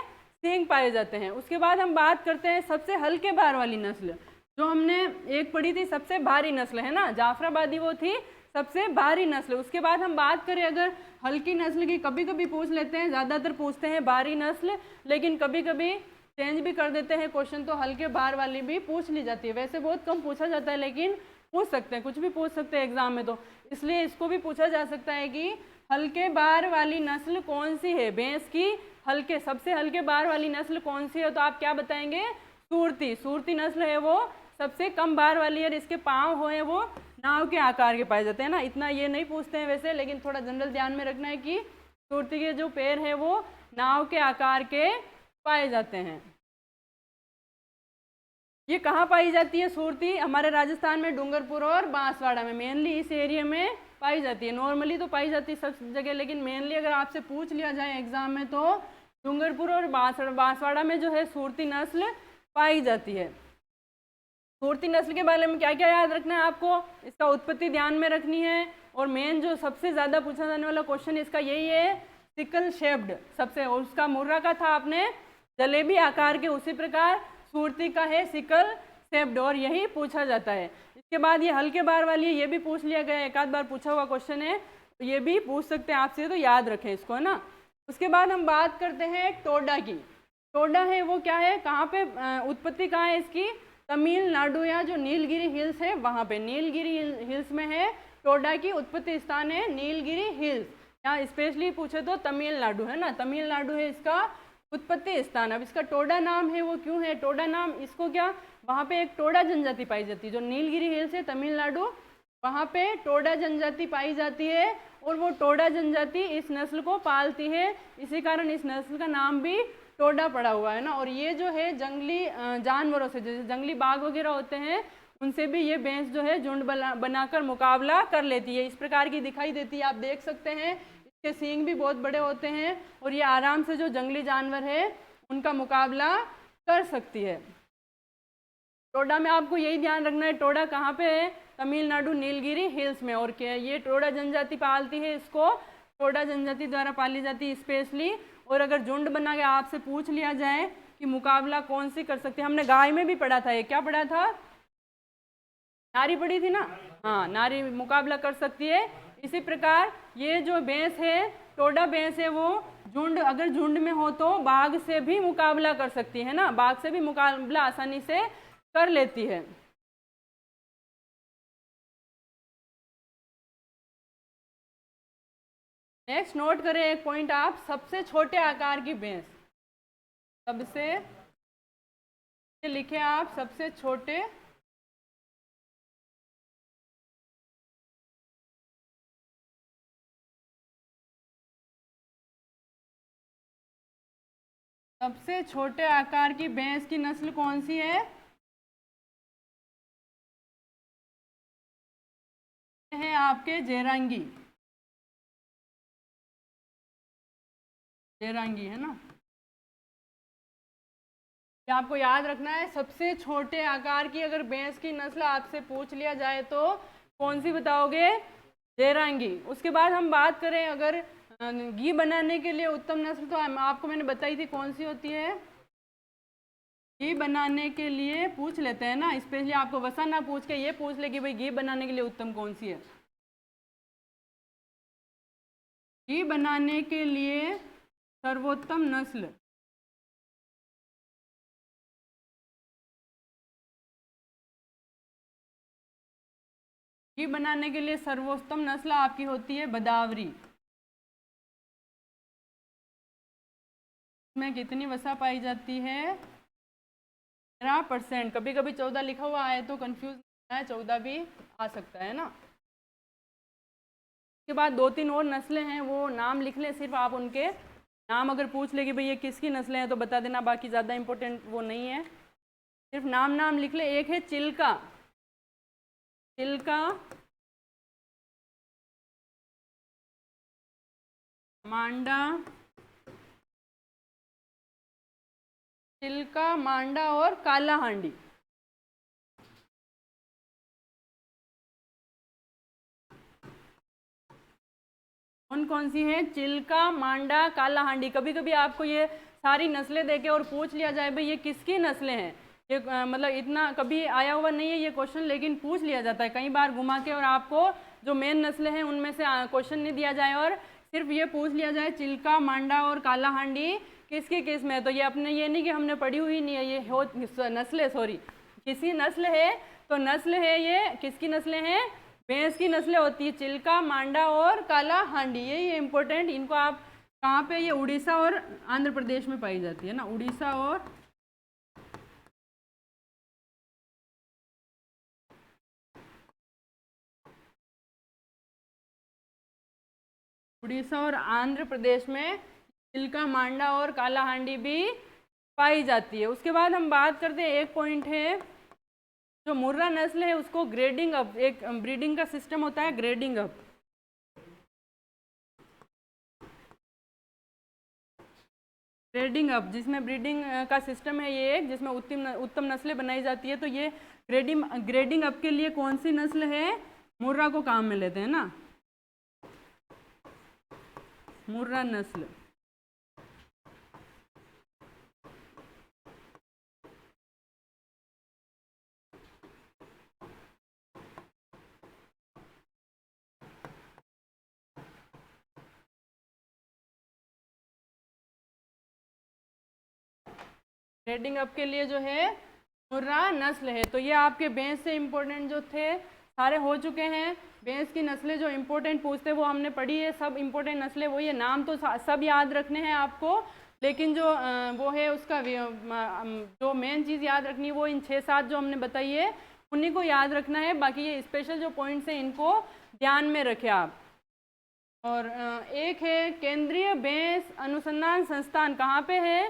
सींग पाए जाते हैं। उसके बाद हम बात करते हैं सबसे हल्के भार वाली नस्ल, जो हमने एक पढ़ी थी सबसे भारी नस्ल, है ना, जाफराबादी वो थी सबसे भारी नस्ल। उसके बाद हम बात करें अगर हल्की नस्ल की, कभी कभी पूछ लेते हैं, ज़्यादातर पूछते हैं भारी नस्ल, लेकिन कभी कभी चेंज भी कर देते हैं क्वेश्चन, तो हल्के भार वाली भी पूछ ली जाती है। वैसे बहुत कम पूछा जाता है लेकिन पूछ सकते हैं, कुछ भी पूछ सकते हैं एग्जाम में, तो इसलिए इसको भी पूछा जा सकता है कि हल्के बार वाली नस्ल कौन सी है, भैंस की हल्के सबसे हल्के बार वाली नस्ल कौन सी है, तो आप क्या बताएंगे, सूरती। सूरती नस्ल है वो सबसे कम बार वाली है, और इसके पाँव है वो नाव के आकार के पाए जाते हैं ना। इतना ये नहीं पूछते हैं वैसे, लेकिन थोड़ा जनरल ध्यान में रखना है कि सूरती के जो पैर है वो नाव के आकार के पाए जाते हैं। ये कहाँ पाई जाती है सुरती? हमारे राजस्थान में डूंगरपुर और बांसवाड़ा में, मेनली इस एरिया में पाई जाती है। नॉर्मली तो पाई जाती है सब जगह, लेकिन मेनली अगर आपसे पूछ लिया जाए एग्जाम में तो डूंगरपुर और बांसवाड़ा में जो है सुरती नस्ल पाई जाती है। सुरती नस्ल के बारे में क्या क्या याद रखना है आपको? इसका उत्पत्ति ध्यान में रखनी है, और मेन जो सबसे ज़्यादा पूछा जाने वाला क्वेश्चन इसका यही है, सिकल शेप्ड सबसे, और उसका मुर्रा का था आपने जलेबी आकार के, उसी प्रकार सुरती का है सिकल शेप्ड, और यही पूछा जाता है। इसके बाद ये हल्के बार वाली है, ये भी पूछ लिया गया, एक आध बार पूछा हुआ क्वेश्चन है, तो ये भी पूछ सकते हैं आपसे, तो याद रखें इसको, है ना। उसके बाद हम बात करते हैं टोडा की। टोडा है वो क्या है, कहाँ पे उत्पत्ति कहाँ है इसकी? तमिलनाडु या जो नीलगिरी हिल्स है वहाँ पे, नीलगिरी हिल्स में है टोडा की उत्पत्ति स्थान है, नीलगिरी हिल्स। यहाँ स्पेशली पूछे तो तमिलनाडु है ना, तमिलनाडु है इसका उत्पत्ति स्थान। अब इसका टोडा नाम है वो क्यों है टोडा नाम? इसको क्या, वहाँ पे एक टोडा जनजाति पाई जाती है, जो नीलगिरी हिल्स है तमिलनाडु, वहाँ पे टोडा जनजाति पाई जाती है, और वो टोडा जनजाति इस नस्ल को पालती है, इसी कारण इस नस्ल का नाम भी टोडा पड़ा हुआ है ना। और ये जो है जंगली जानवरों से, जैसे जंगली बाघ वगैरह होते हैं, उनसे भी ये भैंस जो है झुंड बनाकर मुकाबला कर लेती है। इस प्रकार की दिखाई देती है, आप देख सकते हैं, इसके सींग भी बहुत बड़े होते हैं, और ये आराम से जो जंगली जानवर है उनका मुकाबला कर सकती है। टोडा में आपको यही ध्यान रखना है, टोडा कहाँ पे है? तमिलनाडु नीलगिरी हिल्स में। और क्या ये टोडा जनजाति पालती है, इसको टोडा जनजाति द्वारा पाली जाती है स्पेशली। और अगर झुंड बना के आपसे पूछ लिया जाए कि मुकाबला कौन सी कर सकती है, हमने गाय में भी पढ़ा था, ये क्या पढ़ा था? नारी पढ़ी थी ना, हाँ, नारी मुकाबला कर सकती है। इसी प्रकार ये जो भैंस है, टोडा भैंस है, वो झुंड, अगर झुंड में हो तो बाघ से भी मुकाबला कर सकती है ना, बाघ से भी मुकाबला आसानी से कर लेती है। नेक्स्ट नोट करें एक पॉइंट आप, सबसे छोटे आकार की भैंस, सबसे लिखे आप सबसे छोटे सबसे छोटे आकार की भैंस की नस्ल कौन सी है? है आपके जेरांगी, जेरांगी है ना, ये आपको याद रखना है। सबसे छोटे आकार की अगर भैंस की नस्ल आपसे पूछ लिया जाए तो कौन सी बताओगे? जेरांगी। उसके बाद हम बात करें अगर घी बनाने के लिए उत्तम नस्ल, तो आपको मैंने बताई थी कौन सी होती है। घी बनाने के लिए पूछ लेते हैं ना, स्पेशली आपको वसा ना पूछ के ये पूछ ले कि भाई घी बनाने के लिए उत्तम कौन सी है। घी बनाने के लिए सर्वोत्तम नस्ल, घी बनाने के लिए सर्वोत्तम नस्ल आपकी होती है बदावरी। में कितनी वसा पाई जाती है? 13%। कभी कभी 14 लिखा हुआ है तो कंफ्यूज नहीं है, 14 भी आ सकता है ना। उसके बाद 2-3 और नस्लें हैं, वो नाम लिख लें, सिर्फ आप उनके नाम अगर पूछ ले कि भाई ये किसकी नस्लें हैं तो बता देना, बाकी ज़्यादा इंपॉर्टेंट वो नहीं है, सिर्फ नाम लिख ले। एक है चिल्का, चिल्का मांडा, चिल्का मांडा और काला हांडी। कौन कौन सी है? चिल्का, मांडा, काला हांडी। कभी कभी आपको ये सारी नस्लें देके और पूछ लिया जाए भाई ये किसकी नस्लें हैं, ये मतलब इतना कभी आया हुआ नहीं है ये क्वेश्चन, लेकिन पूछ लिया जाता है कई बार घुमा के, और आपको जो मेन नस्लें हैं उनमें से क्वेश्चन नहीं दिया जाए और सिर्फ ये पूछ लिया जाए चिल्का, मांडा और काला हांडी किसकी किस में है, तो ये अपने ये नहीं कि हमने पढ़ी हुई नहीं है, ये हो नस्लें, सॉरी, किसी नस्ल है तो नस्ल है, ये किसकी नस्लें हैं? भैंस की नस्लें होती है, चिल्का, मांडा और काला हांडी। ये इंपॉर्टेंट, इनको आप कहाँ पे, ये उड़ीसा और आंध्र प्रदेश में पाई जाती है ना, उड़ीसा और आंध्र प्रदेश में चिल्का, मांडा और काला हांडी भी पाई जाती है। उसके बाद हम बात करते हैं, एक पॉइंट है जो मुर्रा नस्ल है उसको ग्रेडिंग अप, एक ब्रीडिंग का सिस्टम होता है ग्रेडिंग अप। ग्रेडिंग अप जिसमें ब्रीडिंग का सिस्टम है ये एक, जिसमें उत्तम नस्लें बनाई जाती है। तो ये ग्रेडिंग अप के लिए कौन सी नस्ल है, मुर्रा को काम में लेते हैं ना, मुर्रा नस्ल। ग्रेडिंग अप के लिए जो है मुर्रा नस्ल है। तो ये आपके भैंस से इम्पोर्टेंट जो थे सारे हो चुके हैं। भैंस की नस्लें जो इम्पोर्टेंट पूछते वो हमने पढ़ी है, सब इम्पोर्टेंट नस्लें वही है। नाम तो सब याद रखने हैं आपको, लेकिन जो वो है उसका जो मेन चीज़ याद रखनी है वो इन 6-7 जो हमने बताई है उन्हीं को याद रखना है। बाकी ये स्पेशल जो पॉइंट्स हैं इनको ध्यान में रखें आप। और एक है केंद्रीय भैंस अनुसंधान संस्थान, कहाँ पे है,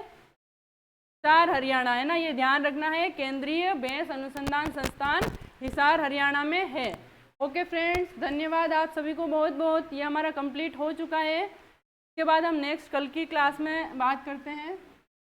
हिसार हरियाणा है ना, ये ध्यान रखना है। केंद्रीय भैंस अनुसंधान संस्थान हिसार हरियाणा में है। ओके फ्रेंड्स, धन्यवाद आप सभी को बहुत बहुत। ये हमारा कंप्लीट हो चुका है। इसके बाद हम नेक्स्ट कल की क्लास में बात करते हैं।